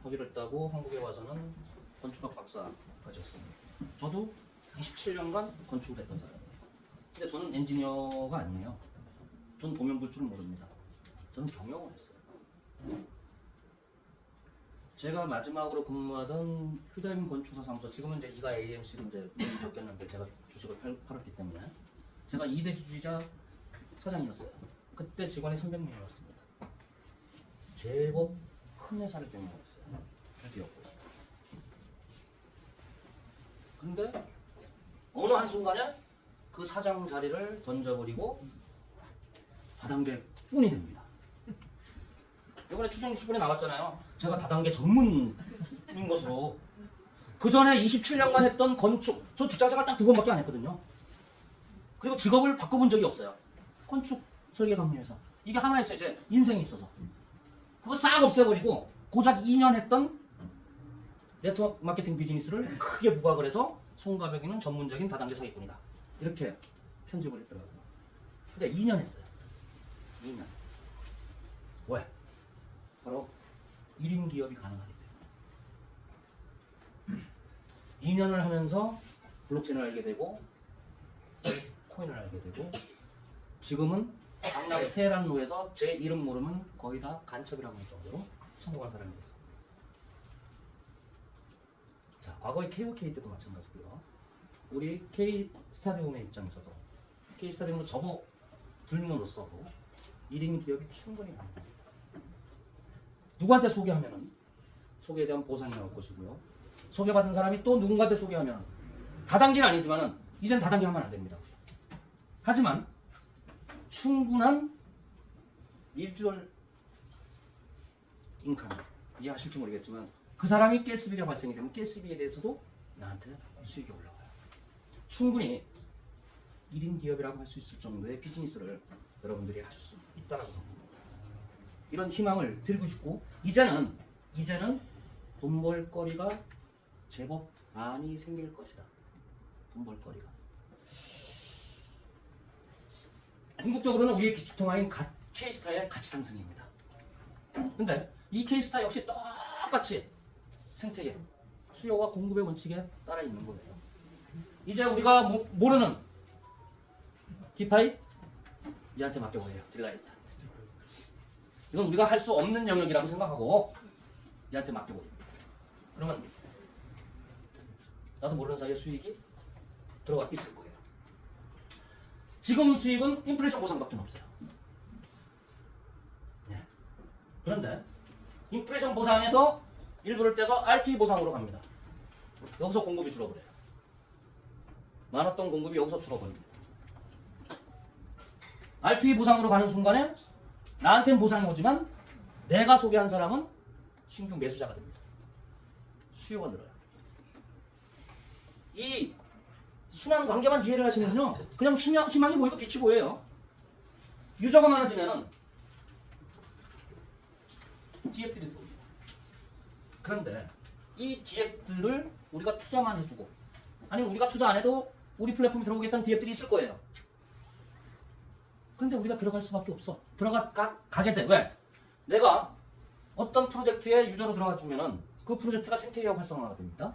학위를 따고 한국에 와서는 건축학 박사까지 했습니다. 저도 27년간 건축을 했던 사람이에요. 근데 저는 엔지니어가 아니에요. 저는 도면 볼 줄은 모릅니다. 저는 경영을 했어요. 제가 마지막으로 근무하던 휴대인 건축사 사무소, 지금은 이제 이가 AMC로 이제 바뀌었는데 제가 주식을 팔았기 때문에 제가 2대 주주이자 사장이었어요. 그때 직원이 300명이었습니다. 제법 큰 회사를 경영했어요. 주주였고. 근데 어느 한순간에 그 사장 자리를 던져버리고 다단계 꾼이 됩니다. 이번에 추정 20분에 나왔잖아요. 제가 다단계 전문인 것으로. 그 전에 27년간 했던 건축, 저 직장생활 딱 2번밖에 안 했거든요. 그리고 직업을 바꿔본 적이 없어요. 건축 설계 감리회사. 이게 하나였어요. 제 인생이 있어서. 그거 싹 없애버리고 고작 2년 했던 네트워크 마케팅 비즈니스를 크게 부각을 해서 송가벽이는 전문적인 다단계 사기꾼이다. 이렇게 편집을 했더라고요. 근데 2년 했어요. 2년. 왜? 바로 1인 기업이 가능하기 때문에. 2년을 하면서 블록체인을 알게 되고 코인을 알게 되고, 지금은 강남 테헤란로에서 제 이름 모르면 거의 다 간첩이라고 할 정도로 성공한 사람이 됐어요. 자, 과거의 KOK 때도 마찬가지고요. 우리 K스타디움의 입장에서도, K스타디움으로 접어들므로써도 1인 기업이 충분히 가능합니다. 누구한테 소개하면은 소개에 대한 보상이 나올 것이고요. 소개받은 사람이 또 누군가한테 소개하면, 다단계는 아니지만은 이젠 다단계 하면 안 됩니다. 하지만 충분한 일주얼 인컴, 이해하실지 모르겠지만 그 사람이 가스비가 발생이 되면 가스비에 대해서도 나한테 수익이 올라가요. 충분히 1인 기업이라고 할 수 있을 정도의 비즈니스를 여러분들이 하실 수 있다라고 합니다. 이런 희망을 드리고 싶고, 이제는 돈 벌거리가 제법 많이 생길 것이다. 돈 벌거리가. 궁극적으로는 우리의 기축통화인 K스타의 가치 상승입니다. 근데 이 K스타 역시 똑같이 생태계, 수요와 공급의 원칙에 따라 있는 거예요. 이제 우리가 모르는 디파이 얘한테 맡겨보세요. 딜라이트. 이건 우리가 할 수 없는 영역이라고 생각하고 얘한테 맡겨보세요. 그러면 나도 모르는 사이에 수익이 들어가 있을 거예요. 지금 수익은 인플레이션 보상밖에 없어요. 네. 그런데 인플레이션 보상에서 일부를 떼서 RT 보상으로 갑니다. 여기서 공급이 줄어들어요. 많았던 공급이 여기서 줄어버립니다. RT 보상으로 가는 순간에 나한테는 보상이 오지만 내가 소개한 사람은 신규 매수자가 됩니다. 수요가 늘어요. 이 순환 관계만 이해를 하시면요, 그냥 희망이 보이고 빛이 보여요. 유저가 많아지면은 DF들이 들어옵니다. 그런데 이 DF들을 우리가 투자만 해주고, 아니면 우리가 투자 안 해도 우리 플랫폼에 들어오겠다는 DF들이 있을 거예요. 근데 우리가 들어갈 수밖에 없어. 가게 돼. 왜? 내가 어떤 프로젝트에 유저로 들어가 주면은 그 프로젝트가 생태계가 활성화가 됩니다.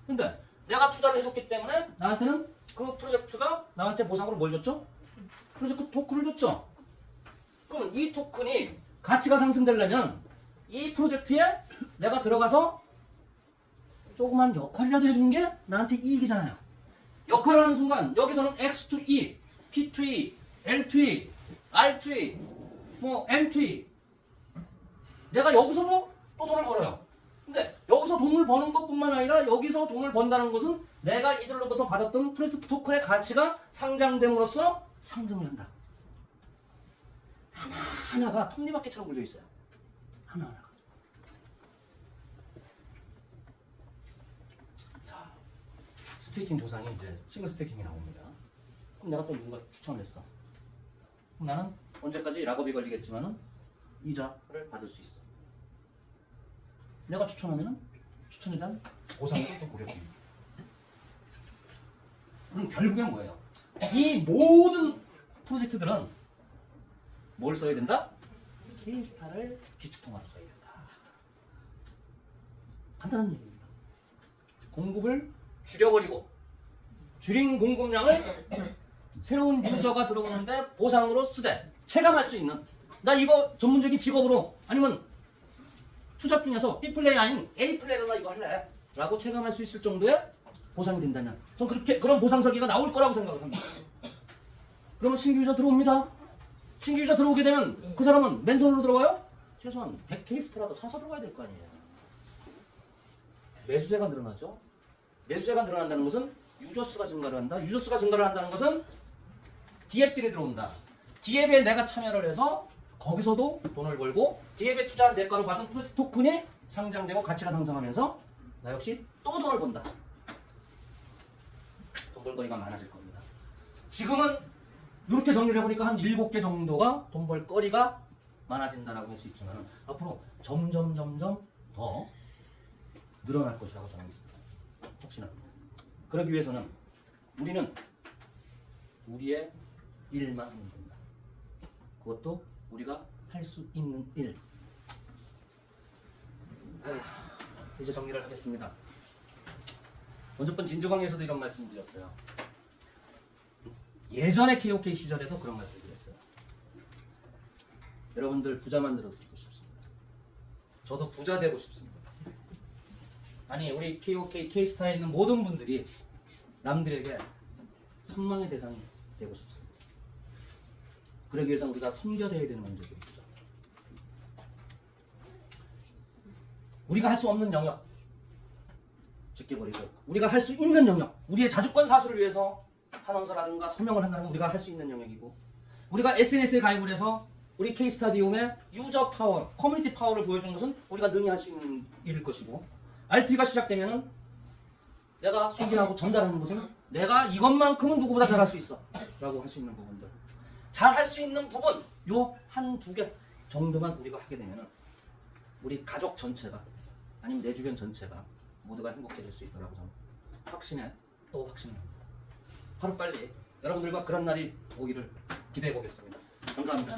근데 내가 투자를 해줬기 때문에 나한테는 그 프로젝트가 나한테 보상으로 뭘 줬죠? 프로젝트 토큰을 줬죠. 그럼 이 토큰이 가치가 상승되려면 이 프로젝트에 내가 들어가서 조그만 역할이라도 해주는 게 나한테 이익이잖아요. 역할을 하는 순간 여기서는 X to E, P to E, L to E, R to E, 뭐 M to E. 내가 여기서도 또 돈을 벌어요. 근데 여기서 돈을 버는 것뿐만 아니라 여기서 돈을 번다는 것은 내가 이들로부터 받았던 프레트 토큰의 가치가 상장됨으로써 상승을 한다. 하나하나가 톱니바퀴처럼 굴려 있어요. 하나하나가. 자, 스테이킹 보상이 이제 싱글 스테이킹이 나옵니다. 그럼 내가 또 누군가 추천을 했어. 그럼 나는 언제까지 락업이 걸리겠지만은 이자를 받을 수 있어. 내가 추천하면은 추천에 대한 보상도 또 고려됩니다. 그럼 결국엔 뭐예요? 이 모든 프로젝트들은 뭘 써야 된다? K-스타를 기축통화로 써야 된다. 간단한 얘기입니다. 공급을 줄여버리고 줄인 공급량을 새로운 유저가 들어오는데 보상으로 쓰되 체감할 수 있는, 나 이거 전문적인 직업으로 아니면 투잡 중에서 B 플레이 아닌 A 플레이로 나 이거 할래 라고 체감할 수 있을 정도의 보상이 된다면 전 그런 보상 설계가 나올 거라고 생각을 합니다. 그러면 신규 유저 들어옵니다. 신규 유저 들어오게 되면 그 사람은 맨손으로 들어가요? 최소한 100K-스타라도 사서 들어가야 될 거 아니에요. 매수세가 늘어나죠. 매수세가 늘어난다는 것은 유저수가 증가를 한다. 유저수가 증가를 한다는 것은 디앱들이 들어온다. 디앱에 내가 참여를 해서 거기서도 돈을 벌고 디앱에 투자한 대가로 받은 프로젝트 토큰이 상장되고 가치가 상승하면서 나 역시 또 돈을 번다. 돈 벌거리가 많아질 겁니다. 지금은 이렇게 정리를 해보니까 한 7개 정도가 돈 벌거리가 많아진다라고 할 수 있지만 앞으로 점점 더 늘어날 것이라고 저는 확신합니다. 그러기 위해서는 우리는 우리의 일만 하면 된다. 그것도 우리가 할 수 있는 일. 이제 정리를 하겠습니다. 먼저 번 진주강에서도 이런 말씀 드렸어요. 예전에 KOK 시절에도 그런 말씀 드렸어요. 여러분들 부자 만들어 드리고 싶습니다. 저도 부자 되고 싶습니다. 아니 우리 KOK K-스타에 있는 모든 분들이 남들에게 선망의 대상이 되고 싶습니다. 그러기 위해서 우리가 섬겨내야 되는 문제들이 있죠. 우리가 할 수 없는 영역 제껴버리고 우리가 할 수 있는 영역, 우리의 자주권 사수를 위해서 탄원서라든가 서명을 한다는 건 우리가 할 수 있는 영역이고, 우리가 SNS에 가입을 해서 우리 K-스타디움의 유저 파워, 커뮤니티 파워를 보여주는 것은 우리가 능히 할 수 있는 일일 것이고, RT가 시작되면은 내가 소개하고 전달하는 것은 내가 이것만큼은 누구보다 잘할 수 있어 라고 할 수 있는 부분들, 잘할 수 있는 부분 요 한 두 개 정도만 우리가 하게 되면은 우리 가족 전체가 아니면 내 주변 전체가 모두가 행복해질 수 있더라고 저는 확신해 또 확신합니다. 하루빨리 여러분들과 그런 날이 오기를 기대해 보겠습니다. 감사합니다.